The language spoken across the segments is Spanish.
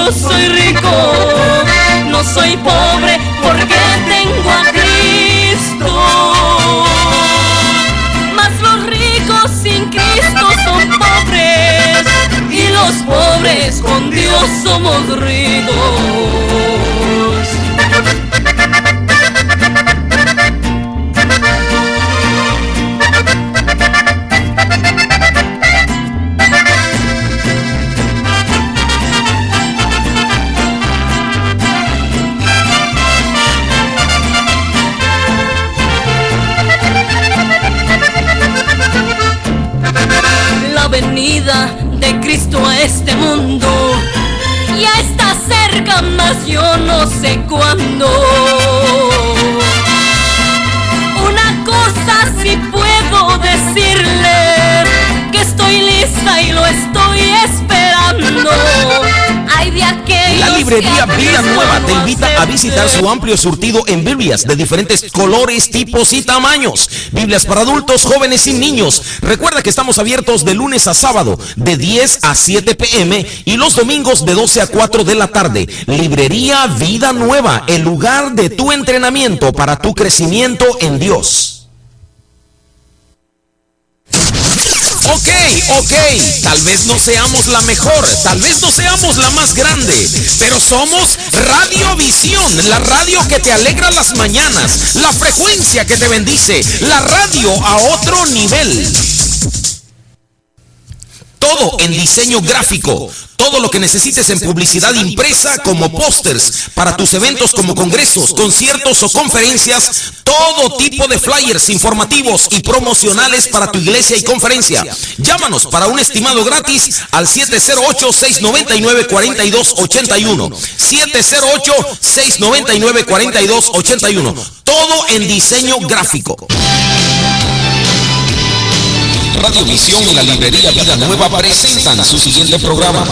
yo soy rico, no soy pobre porque tengo a Cristo. Mas los ricos sin Cristo son pobres y los pobres con Dios somos ricos. De Cristo a este mundo ya está cerca, mas yo no sé cuándo. Una cosa sí puedo decirle, que estoy lista y lo estoy esperando. Ay, de aquellos. La librería Vida Nueva te invita a visitar su amplio surtido en Biblias de diferentes colores, tipos y tamaños. Biblias para adultos, jóvenes y niños. Recuerda que estamos abiertos de lunes a sábado de 10 a 7 p.m. y los domingos de 12 a 4 de la tarde. Librería Vida Nueva, el lugar de tu entrenamiento para tu crecimiento en Dios. Ok, tal vez no seamos la mejor, tal vez no seamos la más grande, pero somos Radiovisión, la radio que te alegra las mañanas, la frecuencia que te bendice, la radio a otro nivel. Todo en diseño gráfico, todo lo que necesites en publicidad impresa como pósters para tus eventos como congresos, conciertos o conferencias, todo tipo de flyers informativos y promocionales para tu iglesia y conferencia. Llámanos para un estimado gratis al 708-699-4281. 708-699-4281. Todo en diseño gráfico. Radiovisión y la librería Vida Nueva presentan su siguiente programa.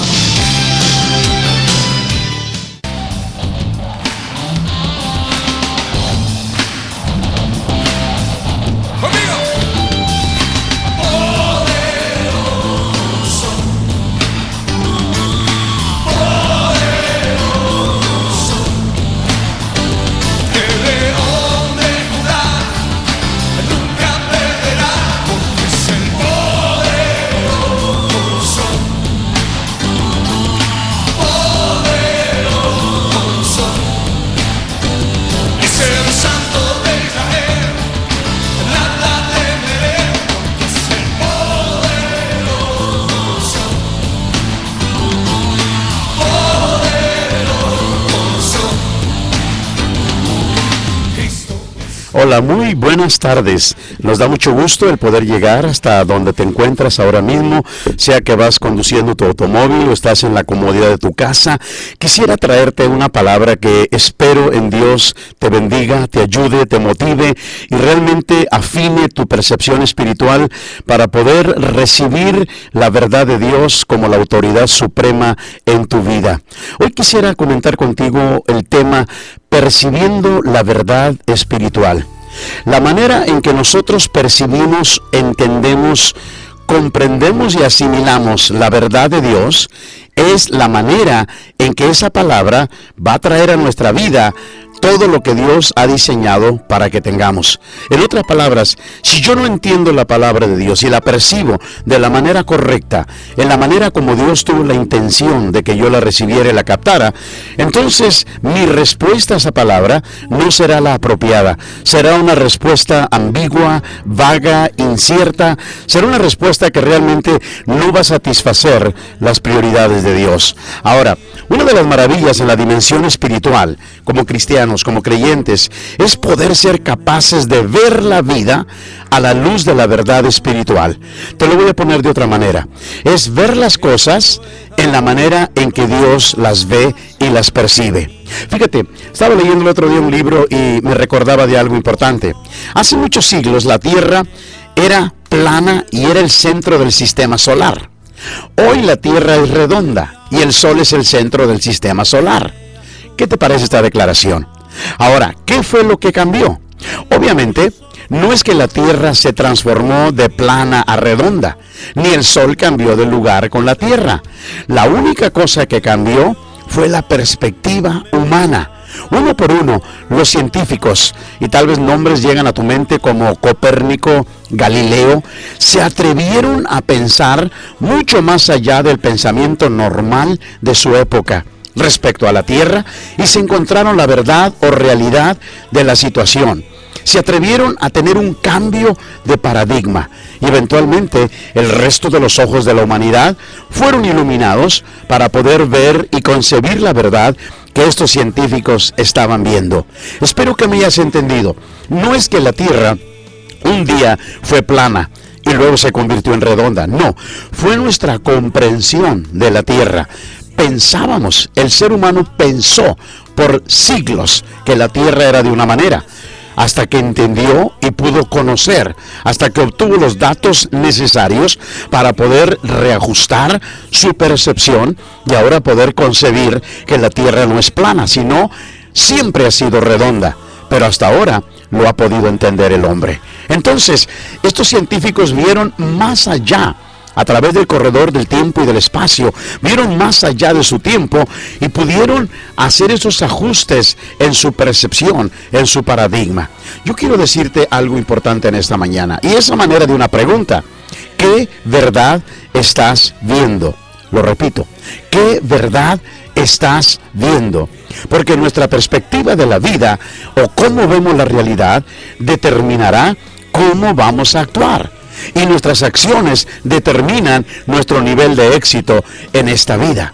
Hola, muy buenas tardes. Nos da mucho gusto el poder llegar hasta donde te encuentras ahora mismo, sea que vas conduciendo tu automóvil o estás en la comodidad de tu casa. Quisiera traerte una palabra que espero en Dios te bendiga, te ayude, te motive y realmente afine tu percepción espiritual para poder recibir la verdad de Dios como la autoridad suprema en tu vida. Hoy quisiera comentar contigo el tema percibiendo la verdad espiritual. La manera en que nosotros percibimos, entendemos, comprendemos y asimilamos la verdad de Dios es la manera en que esa palabra va a traer a nuestra vida todo lo que Dios ha diseñado para que tengamos. En otras palabras, si yo no entiendo la palabra de Dios y la percibo de la manera correcta, en la manera como Dios tuvo la intención de que yo la recibiera y la captara, entonces mi respuesta a esa palabra no será la apropiada. Será una respuesta ambigua, vaga, incierta. Será una respuesta que realmente no va a satisfacer las prioridades de Dios. Ahora, una de las maravillas en la dimensión espiritual, como cristianos, como creyentes, es poder ser capaces de ver la vida a la luz de la verdad espiritual. Te lo voy a poner de otra manera. Es ver las cosas en la manera en que Dios las ve y las percibe. Fíjate, estaba leyendo el otro día un libro y me recordaba de algo importante. Hace muchos siglos la Tierra era plana y era el centro del sistema solar. Hoy la Tierra es redonda y el Sol es el centro del sistema solar. ¿Qué te parece esta declaración? Ahora, ¿qué fue lo que cambió? Obviamente, no es que la Tierra se transformó de plana a redonda, ni el Sol cambió de lugar con la Tierra. La única cosa que cambió fue la perspectiva humana. Uno por uno, los científicos, y tal vez nombres llegan a tu mente como Copérnico, Galileo, se atrevieron a pensar mucho más allá del pensamiento normal de su época respecto a la Tierra y se encontraron la verdad o realidad de la situación. Se atrevieron a tener un cambio de paradigma y eventualmente el resto de los ojos de la humanidad fueron iluminados para poder ver y concebir la verdad que estos científicos estaban viendo. Espero que me hayas entendido. No es que la Tierra un día fue plana y luego se convirtió en redonda. No, fue nuestra comprensión de la Tierra. Pensábamos, el ser humano pensó por siglos que la Tierra era de una manera, hasta que entendió y pudo conocer, hasta que obtuvo los datos necesarios para poder reajustar su percepción y ahora poder concebir que la Tierra no es plana, sino siempre ha sido redonda, pero hasta ahora lo ha podido entender el hombre. Entonces, estos científicos vieron más allá, a través del corredor del tiempo y del espacio, vieron más allá de su tiempo y pudieron hacer esos ajustes en su percepción, en su paradigma. Yo quiero decirte algo importante en esta mañana, y esa manera de una pregunta: ¿qué verdad estás viendo? Lo repito, ¿qué verdad estás viendo? Porque nuestra perspectiva de la vida o cómo vemos la realidad determinará cómo vamos a actuar. Y nuestras acciones determinan nuestro nivel de éxito en esta vida.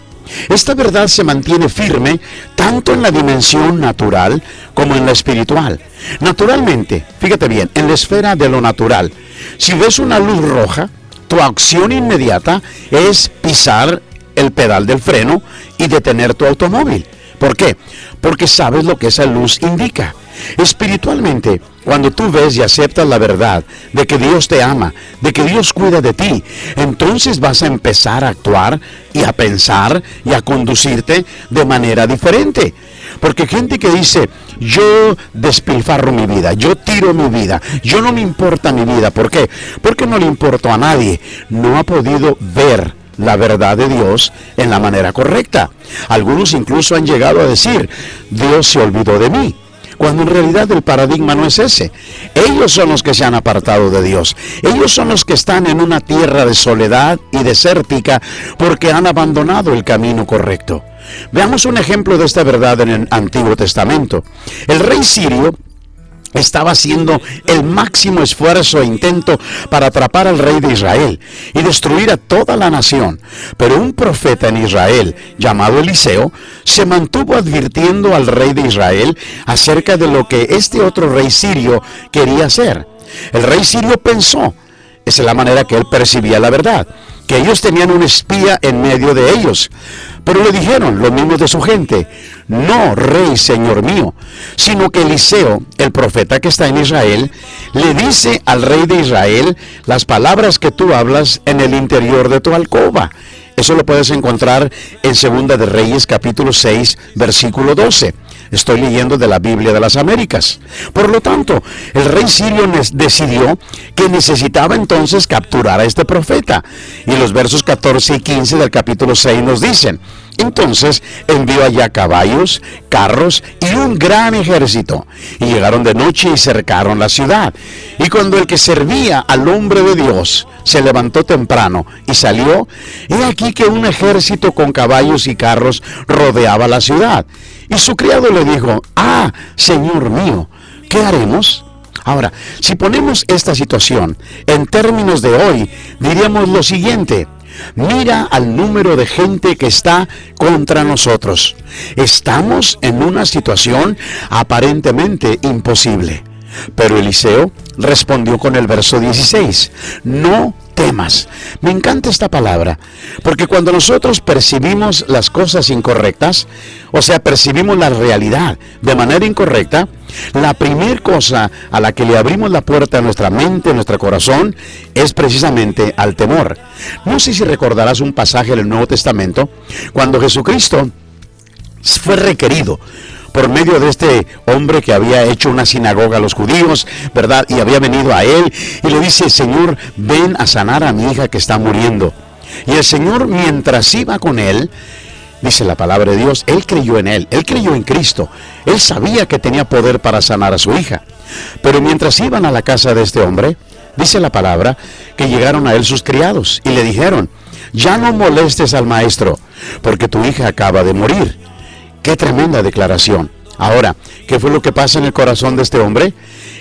Esta verdad se mantiene firme tanto en la dimensión natural como en la espiritual. Naturalmente, fíjate bien, en la esfera de lo natural, si ves una luz roja, tu acción inmediata es pisar el pedal del freno y detener tu automóvil. ¿Por qué? Porque sabes lo que esa luz indica. Espiritualmente, cuando tú ves y aceptas la verdad de que Dios te ama, de que Dios cuida de ti, entonces vas a empezar a actuar y a pensar y a conducirte de manera diferente. Porque gente que dice: yo despilfarro mi vida, yo tiro mi vida, yo no me importa mi vida. ¿Por qué? Porque no le importó a nadie. No ha podido ver la verdad de Dios en la manera correcta. Algunos incluso han llegado a decir: Dios se olvidó de mí, cuando en realidad el paradigma no es ese. Ellos son los que se han apartado de Dios. Ellos son los que están en una tierra de soledad y desértica porque han abandonado el camino correcto. Veamos un ejemplo de esta verdad en el Antiguo Testamento. El rey sirio estaba haciendo el máximo esfuerzo e intento para atrapar al rey de Israel y destruir a toda la nación. Pero un profeta en Israel, llamado Eliseo, se mantuvo advirtiendo al rey de Israel acerca de lo que este otro rey sirio quería hacer. El rey sirio pensó, esa es la manera que él percibía la verdad, que ellos tenían un espía en medio de ellos. Pero le dijeron los mismos de su gente: no, rey, señor mío, sino que Eliseo, el profeta que está en Israel, le dice al rey de Israel las palabras que tú hablas en el interior de tu alcoba. Eso lo puedes encontrar en Segunda de Reyes, capítulo 6, versículo 12. Estoy leyendo de la Biblia de las Américas. Por lo tanto, el rey sirio decidió que necesitaba entonces capturar a este profeta. Y los versos 14 y 15 del capítulo 6 nos dicen: entonces envió allá caballos, carros y un gran ejército, y llegaron de noche y cercaron la ciudad. Y cuando el que servía al hombre de Dios se levantó temprano y salió, he aquí que un ejército con caballos y carros rodeaba la ciudad. Y su criado le dijo: ah, señor mío, ¿qué haremos? Ahora, si ponemos esta situación en términos de hoy, diríamos lo siguiente: mira al número de gente que está contra nosotros. Estamos en una situación aparentemente imposible. Pero Eliseo respondió con el verso 16: no temas. Me encanta esta palabra, porque cuando nosotros percibimos las cosas incorrectas, o sea, percibimos la realidad de manera incorrecta, la primera cosa a la que le abrimos la puerta a nuestra mente, a nuestro corazón, es precisamente al temor. No sé si recordarás un pasaje del Nuevo Testamento, cuando Jesucristo fue requerido por medio de este hombre que había hecho una sinagoga a los judíos, ¿verdad? Y había venido a él y le dice: Señor, ven a sanar a mi hija que está muriendo. Y el Señor, mientras iba con él, Dice la palabra de Dios, él creyó en él, él creyó en Cristo. Él sabía que tenía poder para sanar a su hija. Pero mientras iban a la casa de este hombre, dice la palabra que llegaron a él sus criados y le dijeron, ya no molestes al maestro, porque tu hija acaba de morir. ¡Qué tremenda declaración! Ahora, ¿qué fue lo que pasa en el corazón de este hombre?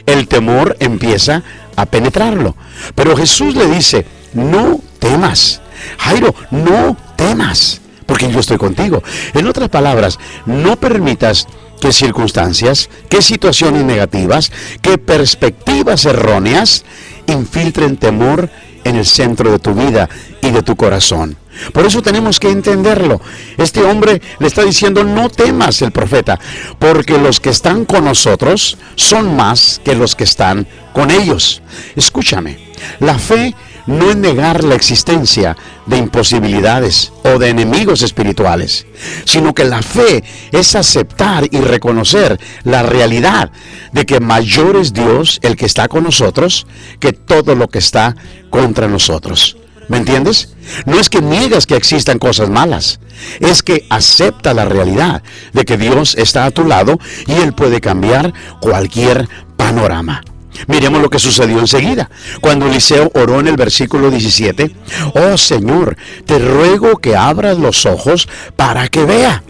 El temor empieza a penetrarlo. Pero Jesús le dice, no temas. Jairo, no temas, porque yo estoy contigo. En otras palabras, no permitas que circunstancias, que situaciones negativas, que perspectivas erróneas infiltren temor en el centro de tu vida y de tu corazón. Por eso tenemos que entenderlo. Este hombre le está diciendo, no temas, el profeta, porque los que están con nosotros son más que los que están con ellos. Escúchame, la fe no es negar la existencia de imposibilidades o de enemigos espirituales, sino que la fe es aceptar y reconocer la realidad de que mayor es Dios, el que está con nosotros, que todo lo que está contra nosotros. ¿Me entiendes? No es que niegas que existan cosas malas, es que acepta la realidad de que Dios está a tu lado y Él puede cambiar cualquier panorama. Miremos lo que sucedió enseguida. Cuando Eliseo oró en el versículo 17, oh Señor, te ruego que abras los ojos para que vea.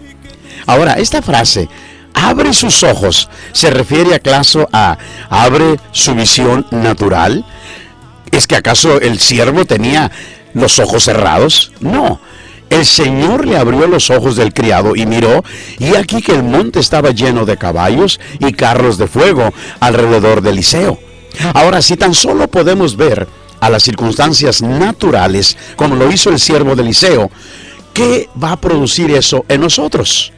Ahora, esta frase, abre sus ojos, ¿se refiere acaso a abre su visión natural? ¿Es que acaso el siervo tenía los ojos cerrados? No. El Señor le abrió los ojos del criado y miró, y aquí que el monte estaba lleno de caballos y carros de fuego alrededor de Eliseo. Ahora, si tan solo podemos ver a las circunstancias naturales, como lo hizo el siervo de Eliseo, ¿qué va a producir eso en nosotros?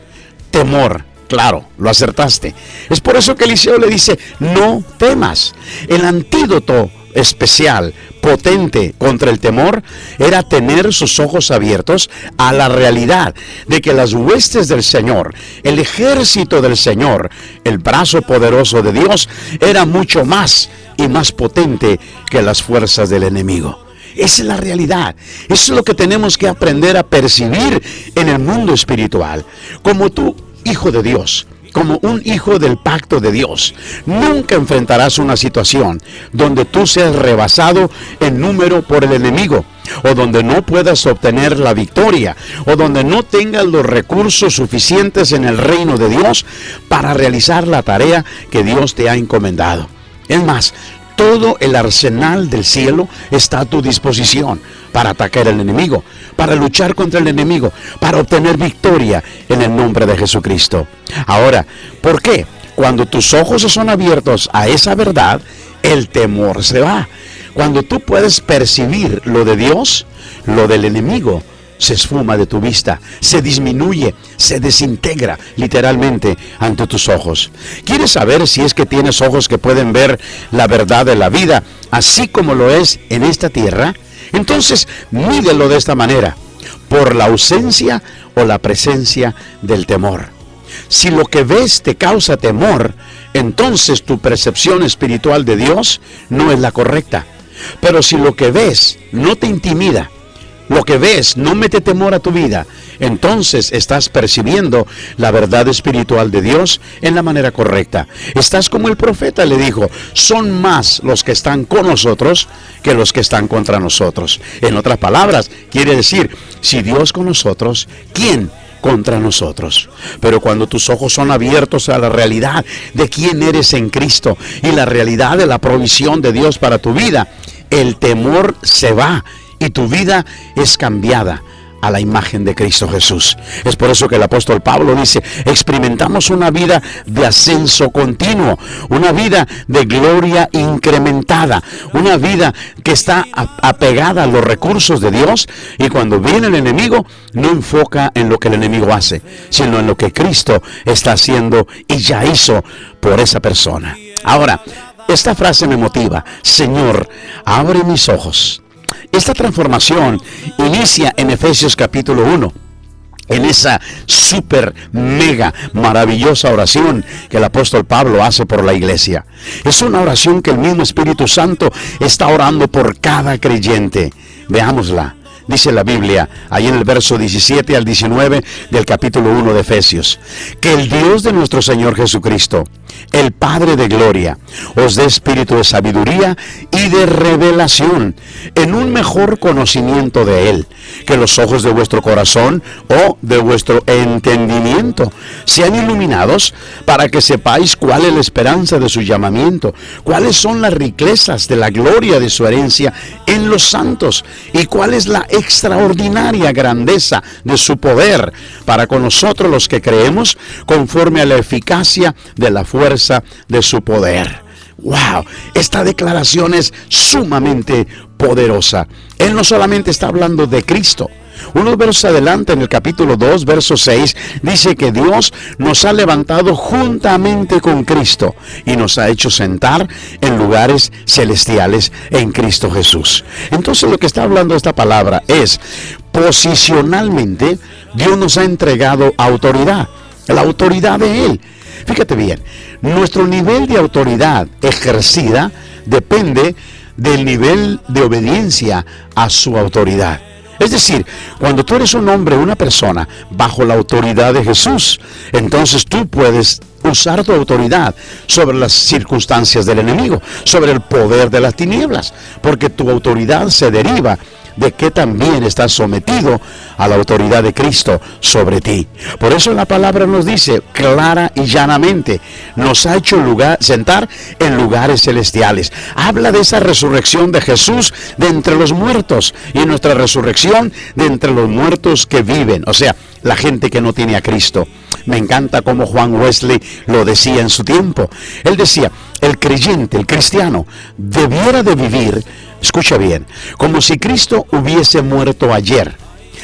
Temor. Claro, lo acertaste. Es por eso que Eliseo le dice, no temas. El antídoto especial, potente contra el temor, era tener sus ojos abiertos a la realidad de que las huestes del Señor, el ejército del Señor, el brazo poderoso de Dios, era mucho más y más potente que las fuerzas del enemigo. Esa es la realidad. Eso es lo que tenemos que aprender a percibir en el mundo espiritual. Como tú, hijo de Dios, como un hijo del pacto de Dios, nunca enfrentarás una situación donde tú seas rebasado en número por el enemigo, o donde no puedas obtener la victoria, o donde no tengas los recursos suficientes en el reino de Dios para realizar la tarea que Dios te ha encomendado. Es más, todo el arsenal del cielo está a tu disposición para atacar al enemigo, para luchar contra el enemigo, para obtener victoria en el nombre de Jesucristo. Ahora, ¿por qué? Cuando tus ojos son abiertos a esa verdad, el temor se va. Cuando tú puedes percibir lo de Dios, lo del enemigo se esfuma de tu vista, se disminuye, se desintegra literalmente ante tus ojos. ¿Quieres saber si es que tienes ojos que pueden ver la verdad de la vida, así como lo es en esta tierra? Entonces, mídelo de esta manera, por la ausencia o la presencia del temor. Si lo que ves te causa temor, entonces tu percepción espiritual de Dios no es la correcta. Pero si lo que ves no te intimida, lo que ves no mete temor a tu vida, entonces estás percibiendo la verdad espiritual de Dios en la manera correcta. Estás como el profeta le dijo, son más los que están con nosotros que los que están contra nosotros. En otras palabras, quiere decir, si Dios con nosotros, ¿quién contra nosotros? Pero cuando tus ojos son abiertos a la realidad de quién eres en Cristo y la realidad de la provisión de Dios para tu vida, el temor se va y tu vida es cambiada a la imagen de Cristo Jesús. Es por eso que el apóstol Pablo dice, experimentamos una vida de ascenso continuo, una vida de gloria incrementada, una vida que está apegada a los recursos de Dios, y cuando viene el enemigo, no enfoca en lo que el enemigo hace, sino en lo que Cristo está haciendo y ya hizo por esa persona. Ahora, esta frase me motiva, Señor, abre mis ojos. Esta transformación inicia en Efesios capítulo 1, en esa súper, mega, maravillosa oración que el apóstol Pablo hace por la iglesia. Es una oración que el mismo Espíritu Santo está orando por cada creyente. Veámosla. dice la Biblia, ahí en el verso 17 al 19 del capítulo 1 de Efesios, que el Dios de nuestro Señor Jesucristo, el Padre de gloria, os dé espíritu de sabiduría y de revelación en un mejor conocimiento de Él, que los ojos de vuestro corazón o de vuestro entendimiento sean iluminados, para que sepáis cuál es la esperanza de su llamamiento, cuáles son las riquezas de la gloria de su herencia en los santos, y cuál es la extraordinaria grandeza de su poder para con nosotros los que creemos, conforme a la eficacia de la fuerza de su poder. ¡Wow! Esta declaración es sumamente poderosa. Él no solamente está hablando de Cristo. Unos versos adelante, en el capítulo 2, verso 6, dice que Dios nos ha levantado juntamente con Cristo y nos ha hecho sentar en lugares celestiales en Cristo Jesús. Entonces, lo que está hablando esta palabra es, posicionalmente, Dios nos ha entregado autoridad, la autoridad de Él. Fíjate bien, nuestro nivel de autoridad ejercida depende del nivel de obediencia a su autoridad. Es decir, cuando tú eres un hombre, una persona, bajo la autoridad de Jesús, entonces tú puedes usar tu autoridad sobre las circunstancias del enemigo, sobre el poder de las tinieblas, porque tu autoridad se deriva de que también estás sometido a la autoridad de Cristo sobre ti. Por eso la palabra nos dice clara y llanamente, nos ha hecho sentar en lugares celestiales. Habla de esa resurrección de Jesús de entre los muertos y nuestra resurrección de entre los muertos que viven, o sea, la gente que no tiene a Cristo. Me encanta cómo Juan Wesley lo decía en su tiempo. Él decía, el creyente, el cristiano, debiera de vivir, escucha bien, como si Cristo hubiese muerto ayer,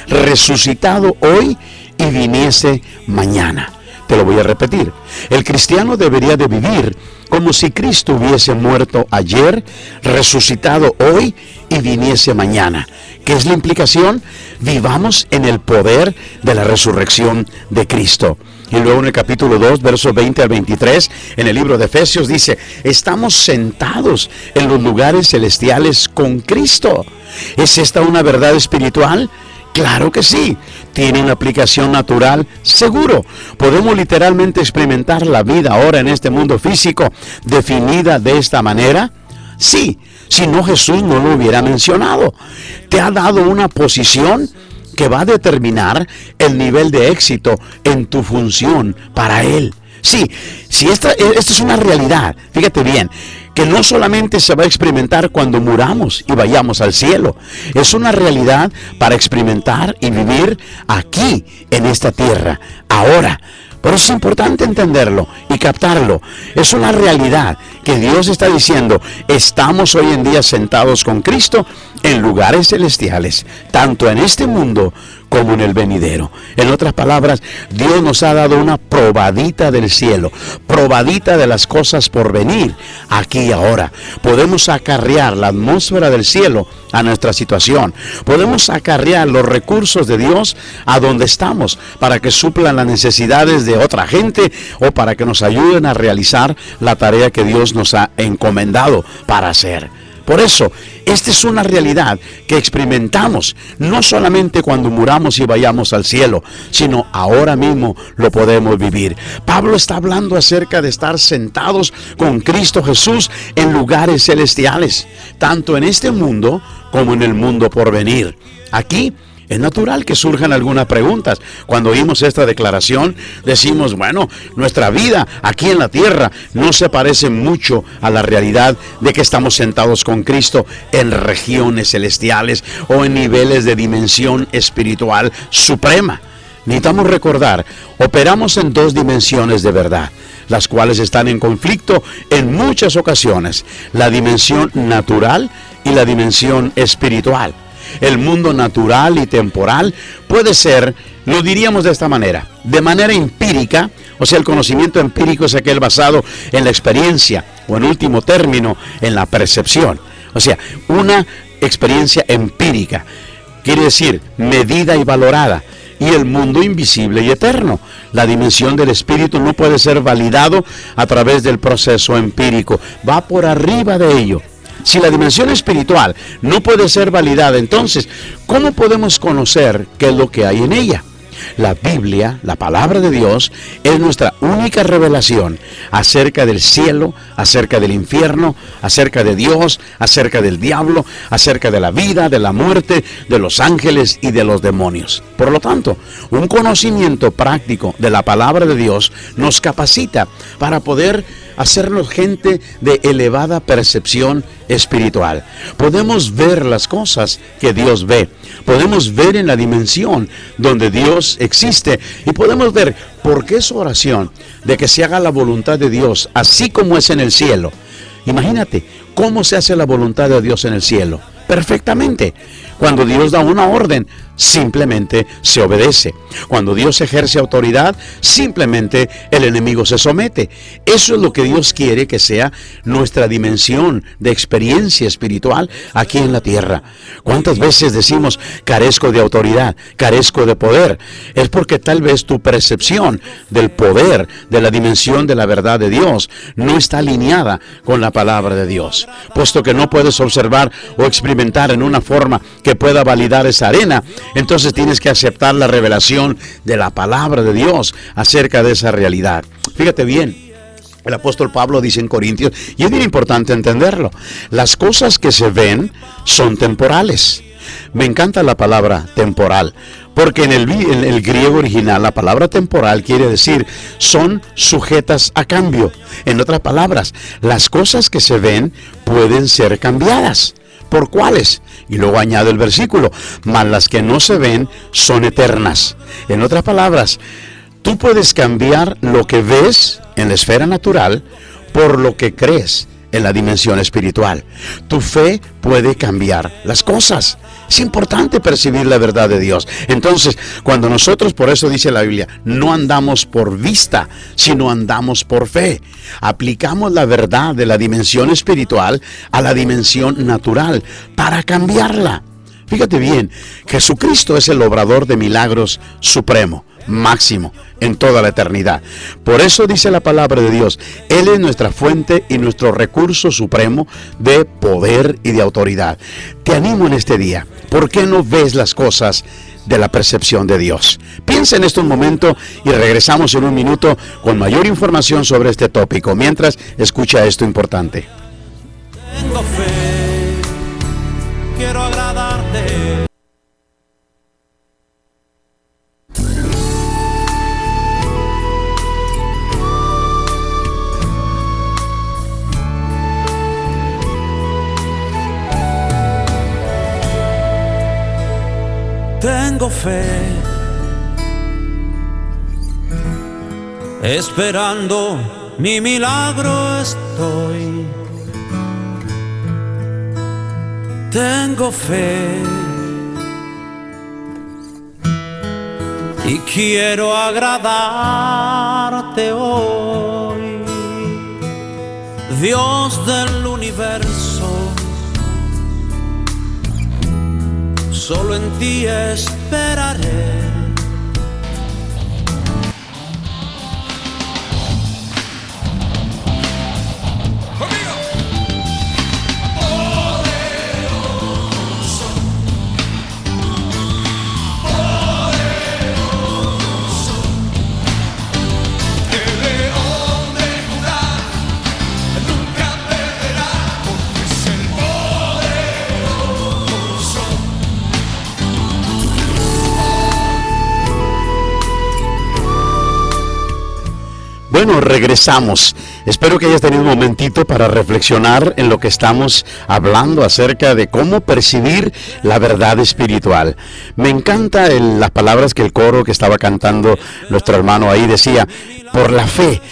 resucitado hoy y viniese mañana. Te lo voy a repetir. El cristiano debería de vivir como si Cristo hubiese muerto ayer, resucitado hoy y viniese mañana. ¿Qué es la implicación? Vivamos en el poder de la resurrección de Cristo. Y luego en el capítulo 2, versos 20 al 23, en el libro de Efesios dice, estamos sentados en los lugares celestiales con Cristo. ¿Es esta una verdad espiritual? Claro que sí. ¿Tiene una aplicación natural? Seguro. ¿Podemos literalmente experimentar la vida ahora en este mundo físico definida de esta manera? Sí. Si no, Jesús no lo hubiera mencionado. Te ha dado una posición que va a determinar el nivel de éxito en tu función para Él. Sí, si esta es una realidad, fíjate bien, que no solamente se va a experimentar cuando muramos y vayamos al cielo, es una realidad para experimentar y vivir aquí, en esta tierra, ahora. Por eso es importante entenderlo y captarlo. Es una realidad que Dios está diciendo, estamos hoy en día sentados con Cristo en lugares celestiales, tanto en este mundo como en el venidero. En otras palabras, Dios nos ha dado una probadita del cielo, probadita de las cosas por venir, aquí y ahora. Podemos acarrear la atmósfera del cielo a nuestra situación. Podemos acarrear los recursos de Dios a donde estamos, para que suplan las necesidades de otra gente o para que nos ayuden a realizar la tarea que Dios nos ha encomendado para hacer. Por eso, esta es una realidad que experimentamos, no solamente cuando muramos y vayamos al cielo, sino ahora mismo lo podemos vivir. Pablo está hablando acerca de estar sentados con Cristo Jesús en lugares celestiales, tanto en este mundo como en el mundo por venir. Aquí es natural que surjan algunas preguntas. Cuando oímos esta declaración, decimos, bueno, nuestra vida aquí en la tierra no se parece mucho a la realidad de que estamos sentados con Cristo en regiones celestiales o en niveles de dimensión espiritual suprema. Necesitamos recordar, operamos en dos dimensiones de verdad, las cuales están en conflicto en muchas ocasiones: la dimensión natural y la dimensión espiritual. El mundo natural y temporal puede ser, lo diríamos de esta manera, de manera empírica, o sea, el conocimiento empírico es aquel basado en la experiencia, o en último término, en la percepción. O sea, una experiencia empírica, quiere decir medida y valorada. Y el mundo invisible y eterno, la dimensión del espíritu, no puede ser validado a través del proceso empírico, va por arriba de ello. Si la dimensión espiritual no puede ser validada, entonces, ¿cómo podemos conocer qué es lo que hay en ella? La Biblia, la palabra de Dios, es nuestra única revelación acerca del cielo, acerca del infierno, acerca de Dios, acerca del diablo, acerca de la vida, de la muerte, de los ángeles y de los demonios. Por lo tanto, un conocimiento práctico de la palabra de Dios nos capacita para poder hacernos gente de elevada percepción espiritual. Podemos ver las cosas que Dios ve. Podemos ver en la dimensión donde Dios existe. Y podemos ver por qué su oración de que se haga la voluntad de Dios, así como es en el cielo. Imagínate cómo se hace la voluntad de Dios en el cielo. Perfectamente. Cuando Dios da una orden, simplemente se obedece. Cuando Dios ejerce autoridad, simplemente el enemigo se somete. Eso es lo que Dios quiere que sea nuestra dimensión de experiencia espiritual aquí en la tierra. ¿Cuántas veces decimos, carezco de autoridad, carezco de poder? Es porque tal vez tu percepción del poder, de la dimensión de la verdad de Dios, no está alineada con la palabra de Dios. Puesto que no puedes observar o experimentar en una forma que pueda validar esa arena, entonces tienes que aceptar la revelación de la palabra de Dios acerca de esa realidad. Fíjate bien, el apóstol Pablo dice en Corintios, y es bien importante entenderlo, las cosas que se ven son temporales. Me encanta la palabra temporal, porque en el griego original la palabra temporal quiere decir son sujetas a cambio. En otras palabras, las cosas que se ven pueden ser cambiadas. ¿Por cuáles? Y luego añade el versículo, mas las que no se ven son eternas. En otras palabras, tú puedes cambiar lo que ves en la esfera natural por lo que crees en la dimensión espiritual. Tu fe puede cambiar las cosas. Es importante percibir la verdad de Dios. Entonces, cuando nosotros, por eso dice la Biblia, no andamos por vista, sino andamos por fe. Aplicamos la verdad de la dimensión espiritual a la dimensión natural para cambiarla. Fíjate bien, Jesucristo es el obrador de milagros supremo, máximo, en toda la eternidad. Por eso dice la palabra de Dios, Él es nuestra fuente y nuestro recurso supremo de poder y de autoridad. Te animo en este día, ¿por qué no ves las cosas de la percepción de Dios? Piensa en esto un momento y regresamos en un minuto con mayor información sobre este tópico. Mientras, escucha esto importante. Tengo fe, quiero agradarte. Tengo fe, esperando mi milagro estoy. Tengo fe y quiero agradarte hoy, Dios del universo. Solo en ti esperaré. Bueno, regresamos. Espero que hayas tenido un momentito para reflexionar en lo que estamos hablando acerca de cómo percibir la verdad espiritual. Me encantan las palabras que el coro que estaba cantando nuestro hermano ahí decía, por la fe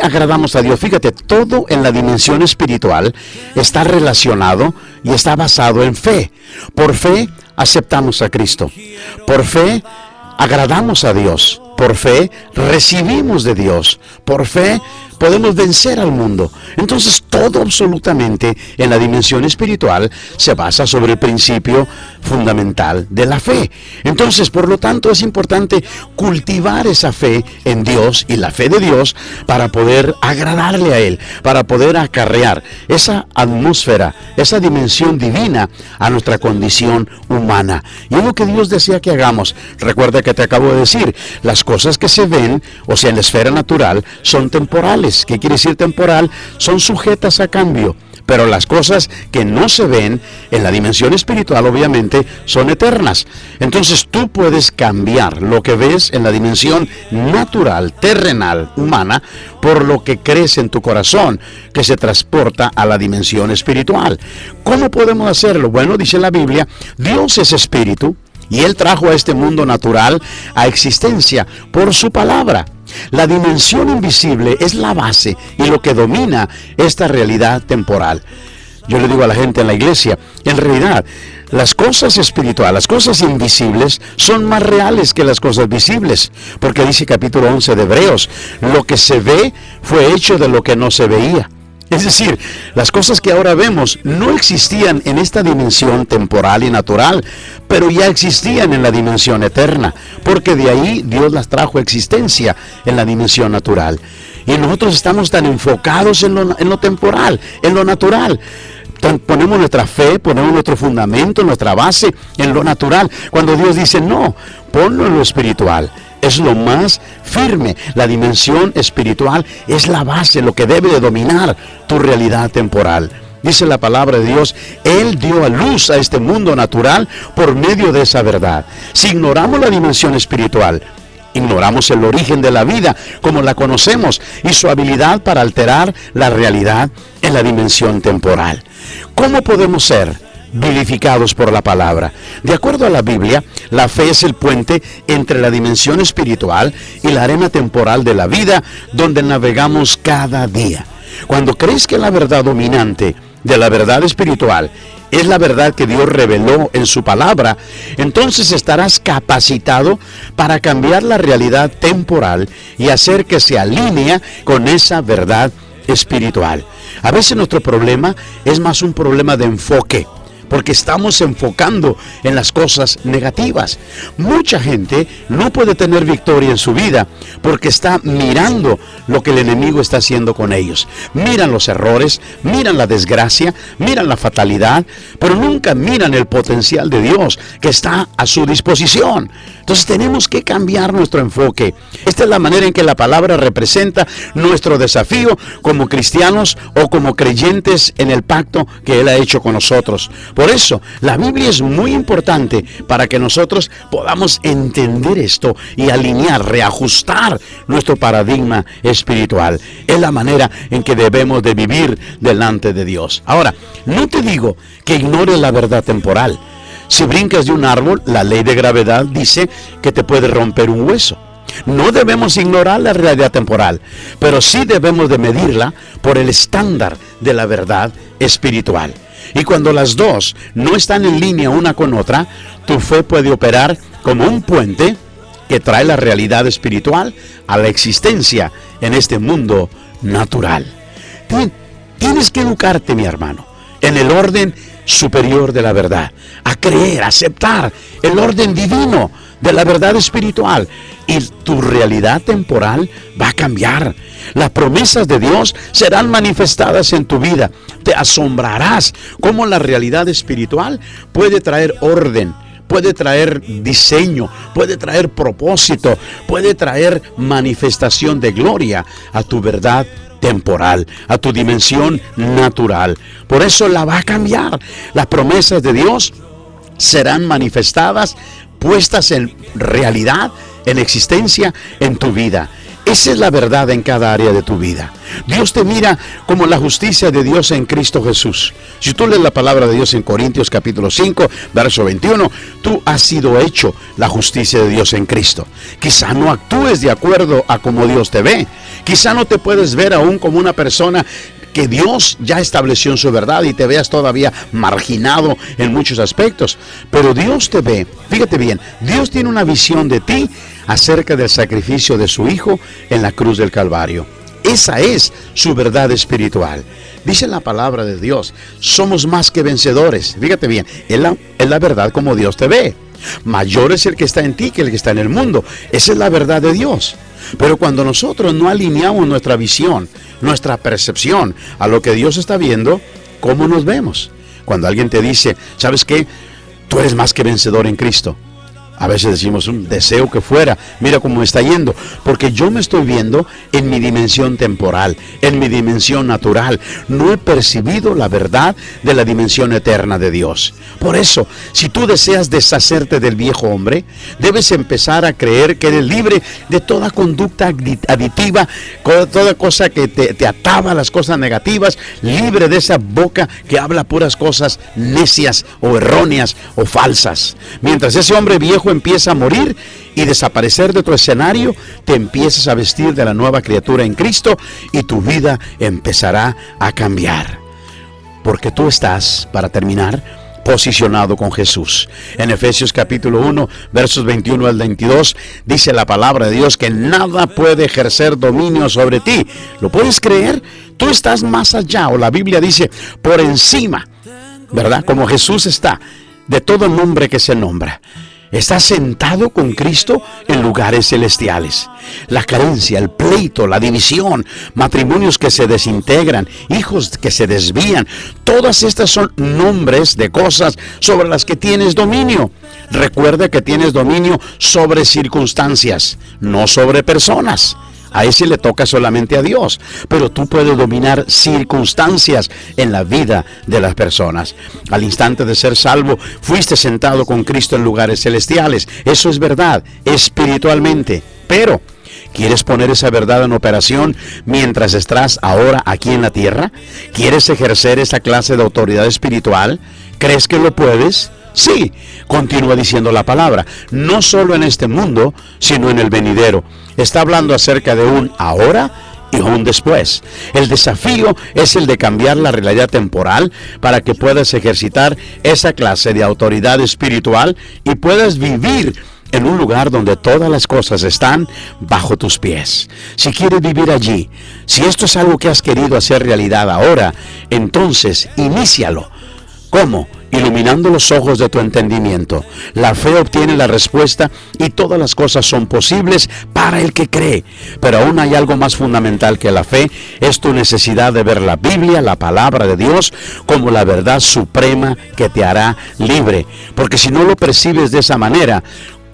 agradamos a Dios. Fíjate, todo en la dimensión espiritual está relacionado y está basado en fe. Por fe aceptamos a Cristo. Por fe agradamos a Dios. Por fe recibimos de Dios. Por fe podemos vencer al mundo. Entonces todo absolutamente en la dimensión espiritual se basa sobre el principio fundamental de la fe. Entonces, por lo tanto, es importante cultivar esa fe en Dios y la fe de Dios para poder agradarle a Él, para poder acarrear esa atmósfera, esa dimensión divina a nuestra condición humana. Y es lo que Dios desea que hagamos. Recuerda que te acabo de decir, las cosas que se ven, o sea, en la esfera natural, son temporales. ¿Qué quiere decir temporal? Son sujetas a cambio. Pero las cosas que no se ven en la dimensión espiritual, obviamente, son eternas. Entonces tú puedes cambiar lo que ves en la dimensión natural, terrenal, humana, por lo que crees en tu corazón, que se transporta a la dimensión espiritual. ¿Cómo podemos hacerlo? Bueno, dice la Biblia, Dios es espíritu, y Él trajo a este mundo natural a existencia por su palabra. La dimensión invisible es la base y lo que domina esta realidad temporal. Yo le digo a la gente en la iglesia, en realidad, las cosas espirituales, las cosas invisibles son más reales que las cosas visibles. Porque dice capítulo 11 de Hebreos, lo que se ve fue hecho de lo que no se veía. Es decir, las cosas que ahora vemos no existían en esta dimensión temporal y natural, pero ya existían en la dimensión eterna, porque de ahí Dios las trajo a existencia en la dimensión natural. Y nosotros estamos tan enfocados en lo temporal, en lo natural. Ponemos nuestra fe, ponemos nuestro fundamento, nuestra base en lo natural, cuando Dios dice, no, ponlo en lo espiritual. Es lo más firme. La dimensión espiritual es la base, lo que debe de dominar tu realidad temporal. Dice la palabra de Dios, Él dio a luz a este mundo natural por medio de esa verdad. Si ignoramos la dimensión espiritual, ignoramos el origen de la vida como la conocemos y su habilidad para alterar la realidad en la dimensión temporal. ¿Cómo podemos ser vivificados por la palabra? De acuerdo a la Biblia, la fe es el puente entre la dimensión espiritual y la arena temporal de la vida donde navegamos cada día. Cuando crees que la verdad dominante de la verdad espiritual es la verdad que Dios reveló en su palabra, entonces estarás capacitado para cambiar la realidad temporal y hacer que se alinee con esa verdad espiritual. A veces nuestro problema es más un problema de enfoque, porque estamos enfocando en las cosas negativas. Mucha gente no puede tener victoria en su vida porque está mirando lo que el enemigo está haciendo con ellos. Miran los errores, miran la desgracia, miran la fatalidad, pero nunca miran el potencial de Dios que está a su disposición. Entonces tenemos que cambiar nuestro enfoque. Esta es la manera en que la palabra representa nuestro desafío como cristianos o como creyentes en el pacto que Él ha hecho con nosotros. Por eso, la Biblia es muy importante para que nosotros podamos entender esto y alinear, reajustar nuestro paradigma espiritual. Es la manera en que debemos de vivir delante de Dios. Ahora, no te digo que ignores la verdad temporal. Si brincas de un árbol, la ley de gravedad dice que te puede romper un hueso. No debemos ignorar la realidad temporal, pero sí debemos de medirla por el estándar de la verdad espiritual. Y cuando las dos no están en línea una con otra, tu fe puede operar como un puente que trae la realidad espiritual a la existencia en este mundo natural. Tienes que educarte, mi hermano, en el orden superior de la verdad, a creer, a aceptar el orden divino de la verdad espiritual, y tu realidad temporal va a cambiar. Las promesas de Dios serán manifestadas en tu vida. Te asombrarás cómo la realidad espiritual puede traer orden, puede traer diseño, puede traer propósito, puede traer manifestación de gloria a tu verdad temporal, a tu dimensión natural. Por eso la va a cambiar. Las promesas de Dios serán manifestadas, puestas en realidad, en existencia en tu vida. Esa es la verdad en cada área de tu vida. Dios te mira como la justicia de Dios en Cristo Jesús. Si tú lees la palabra de Dios en Corintios capítulo 5, verso 21, tú has sido hecho la justicia de Dios en Cristo. Quizá no actúes de acuerdo a como Dios te ve. Quizá no te puedes ver aún como una persona que Dios ya estableció en su verdad y te veas todavía marginado en muchos aspectos. Pero Dios te ve, fíjate bien, Dios tiene una visión de ti acerca del sacrificio de su Hijo en la cruz del Calvario. Esa es su verdad espiritual. Dice la palabra de Dios, somos más que vencedores. Fíjate bien, es la verdad como Dios te ve. Mayor es el que está en ti que el que está en el mundo. Esa es la verdad de Dios. Pero cuando nosotros no alineamos nuestra visión, nuestra percepción a lo que Dios está viendo, ¿cómo nos vemos? Cuando alguien te dice, ¿sabes qué? Tú eres más que vencedor en Cristo. A veces decimos, un deseo que fuera, mira cómo me está yendo, porque yo me estoy viendo en mi dimensión temporal, en mi dimensión natural. No he percibido la verdad de la dimensión eterna de Dios. Por eso, si tú deseas deshacerte del viejo hombre, debes empezar a creer que eres libre de toda conducta aditiva, toda cosa que te ataba a las cosas negativas, libre de esa boca que habla puras cosas necias o erróneas o falsas. Mientras ese hombre viejo empieza a morir y desaparecer de tu escenario, te empiezas a vestir de la nueva criatura en Cristo y tu vida empezará a cambiar. Porque tú estás, para terminar, posicionado con Jesús. En Efesios capítulo 1, versos 21 al 22, dice la palabra de Dios que nada puede ejercer dominio sobre ti. ¿Lo puedes creer? Tú estás más allá, o la Biblia dice, por encima, ¿verdad? Como Jesús está, de todo nombre que se nombra. Está sentado con Cristo en lugares celestiales. La carencia, el pleito, la división, matrimonios que se desintegran, hijos que se desvían, todas estas son nombres de cosas sobre las que tienes dominio. Recuerda que tienes dominio sobre circunstancias, no sobre personas. A ese le toca solamente a Dios, pero tú puedes dominar circunstancias en la vida de las personas. Al instante de ser salvo, fuiste sentado con Cristo en lugares celestiales. Eso es verdad, espiritualmente. Pero, ¿quieres poner esa verdad en operación mientras estás ahora aquí en la tierra? ¿Quieres ejercer esa clase de autoridad espiritual? ¿Crees que lo puedes? Sí, continúa diciendo la palabra, no solo en este mundo, sino en el venidero. Está hablando acerca de un ahora y un después. El desafío es el de cambiar la realidad temporal para que puedas ejercitar esa clase de autoridad espiritual y puedas vivir en un lugar donde todas las cosas están bajo tus pies. Si quieres vivir allí, si esto es algo que has querido hacer realidad ahora, entonces inícialo. ¿Cómo? Iluminando los ojos de tu entendimiento. La fe obtiene la respuesta y todas las cosas son posibles para el que cree. Pero aún hay algo más fundamental que la fe, es tu necesidad de ver la Biblia, la palabra de Dios, como la verdad suprema que te hará libre. Porque si no lo percibes de esa manera,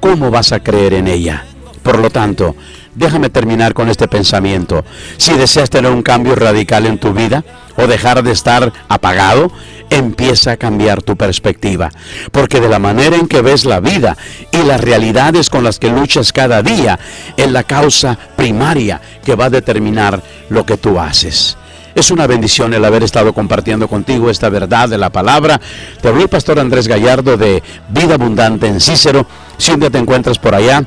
¿cómo vas a creer en ella? Por lo tanto, déjame terminar con este pensamiento. Si deseas tener un cambio radical en tu vida o dejar de estar apagado, empieza a cambiar tu perspectiva. Porque de la manera en que ves la vida y las realidades con las que luchas cada día, es la causa primaria que va a determinar lo que tú haces. Es una bendición el haber estado compartiendo contigo esta verdad de la palabra. Te habló el pastor Andrés Gallardo de Vida Abundante en Cícero. Si un día te encuentras por allá,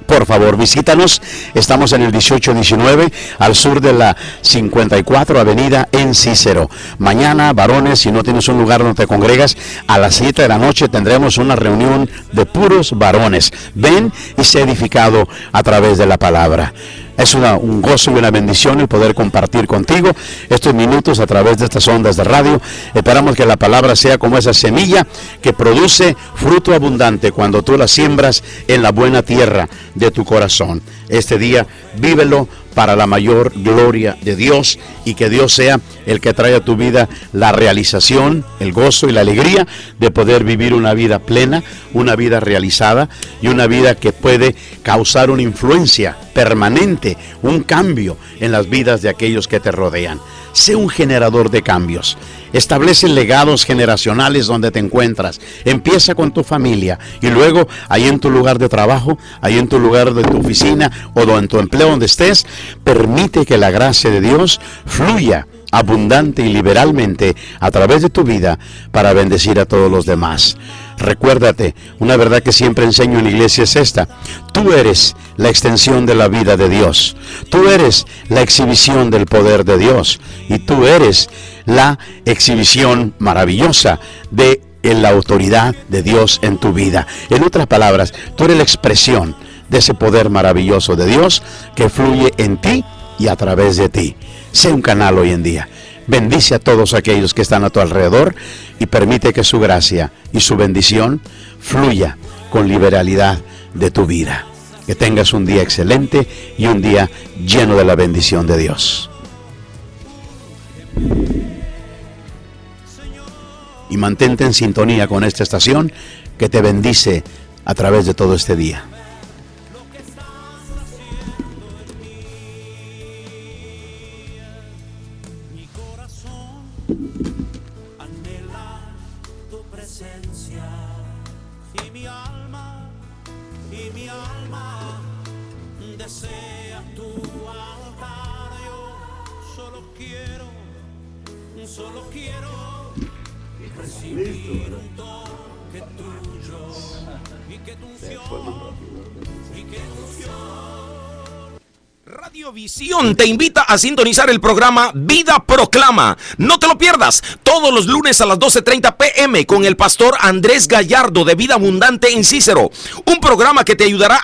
por favor, visítanos. Estamos en el 1819, al sur de la 54 Avenida en Cícero. Mañana, varones, si no tienes un lugar donde te congregas, a las 7 de la noche tendremos una reunión de varones. Ven y sé edificado a través de la palabra. Es un gozo y una bendición el poder compartir contigo estos minutos a través de estas ondas de radio. Esperamos que la palabra sea como esa semilla que produce fruto abundante cuando tú la siembras en la buena tierra de tu corazón. Este día vívelo para la mayor gloria de Dios y que Dios sea el que trae a tu vida la realización, el gozo y la alegría de poder vivir una vida plena, una vida realizada y una vida que puede causar una influencia permanente, un cambio en las vidas de aquellos que te rodean. Sé un generador de cambios. Establece legados generacionales donde te encuentras. Empieza con tu familia y luego ahí en tu lugar de trabajo, ahí en tu lugar de tu oficina o en tu empleo donde estés, permite que la gracia de Dios fluya abundante y liberalmente a través de tu vida para bendecir a todos los demás. Recuérdate, una verdad que siempre enseño en la iglesia es esta: tú eres la extensión de la vida de Dios, tú eres la exhibición del poder de Dios y tú eres la exhibición maravillosa de la autoridad de Dios en tu vida. En otras palabras, tú eres la expresión de ese poder maravilloso de Dios que fluye en ti y a través de ti. Sé un canal hoy en día. Bendice a todos aquellos que están a tu alrededor y permite que su gracia y su bendición fluya con liberalidad de tu vida. Que tengas un día excelente y un día lleno de la bendición de Dios. Y mantente en sintonía con esta estación que te bendice a través de todo este día. Desea tu altar, yo solo quiero recibir un toque tuyo y que tu unción, Radiovisión te invita a sintonizar el programa Vida Proclama. No te lo pierdas, todos los lunes a las 12:30 p.m. con el pastor Andrés Gallardo de Vida Abundante en Cícero. Un programa que te ayudará a